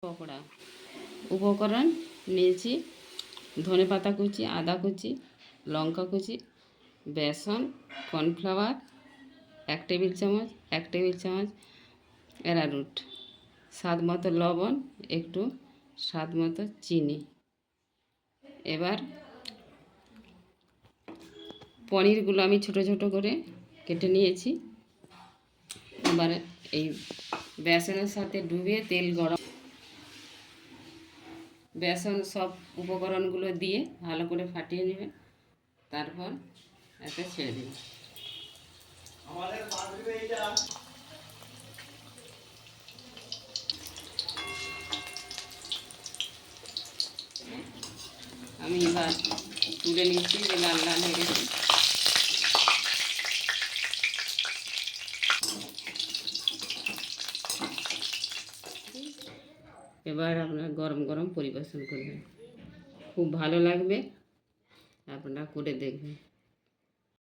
পকোড়া উপকরণ নিয়েছি ধনেপাতা কুচি, আদা কুচি, লঙ্কা কুচি, বেসন, কর্নফ্লাওয়ার 1 টেবিল চামচ অ্যারারুট, স্বাদ মতো লবণ, একটু স্বাদ মতো চিনি। এবার পনিরগুলো আমি ছোট ছোট করে কেটে নিয়েছি। এবার এই বেসনের সাথে ডুবিয়ে তেল গরম, বেসন সব উপকরণগুলো দিয়ে ভালো করে ফাটিয়ে নেবেন, তারপর এতে ছেড়ে দেবেন। আমি এবার তুলে নিচ্ছি, যে লাল লাল হয়ে গেছে। এবার আপনার গরম গরম পরিবেশন করবেন, খুব ভালো লাগবে, আপনারা করে দেখবেন।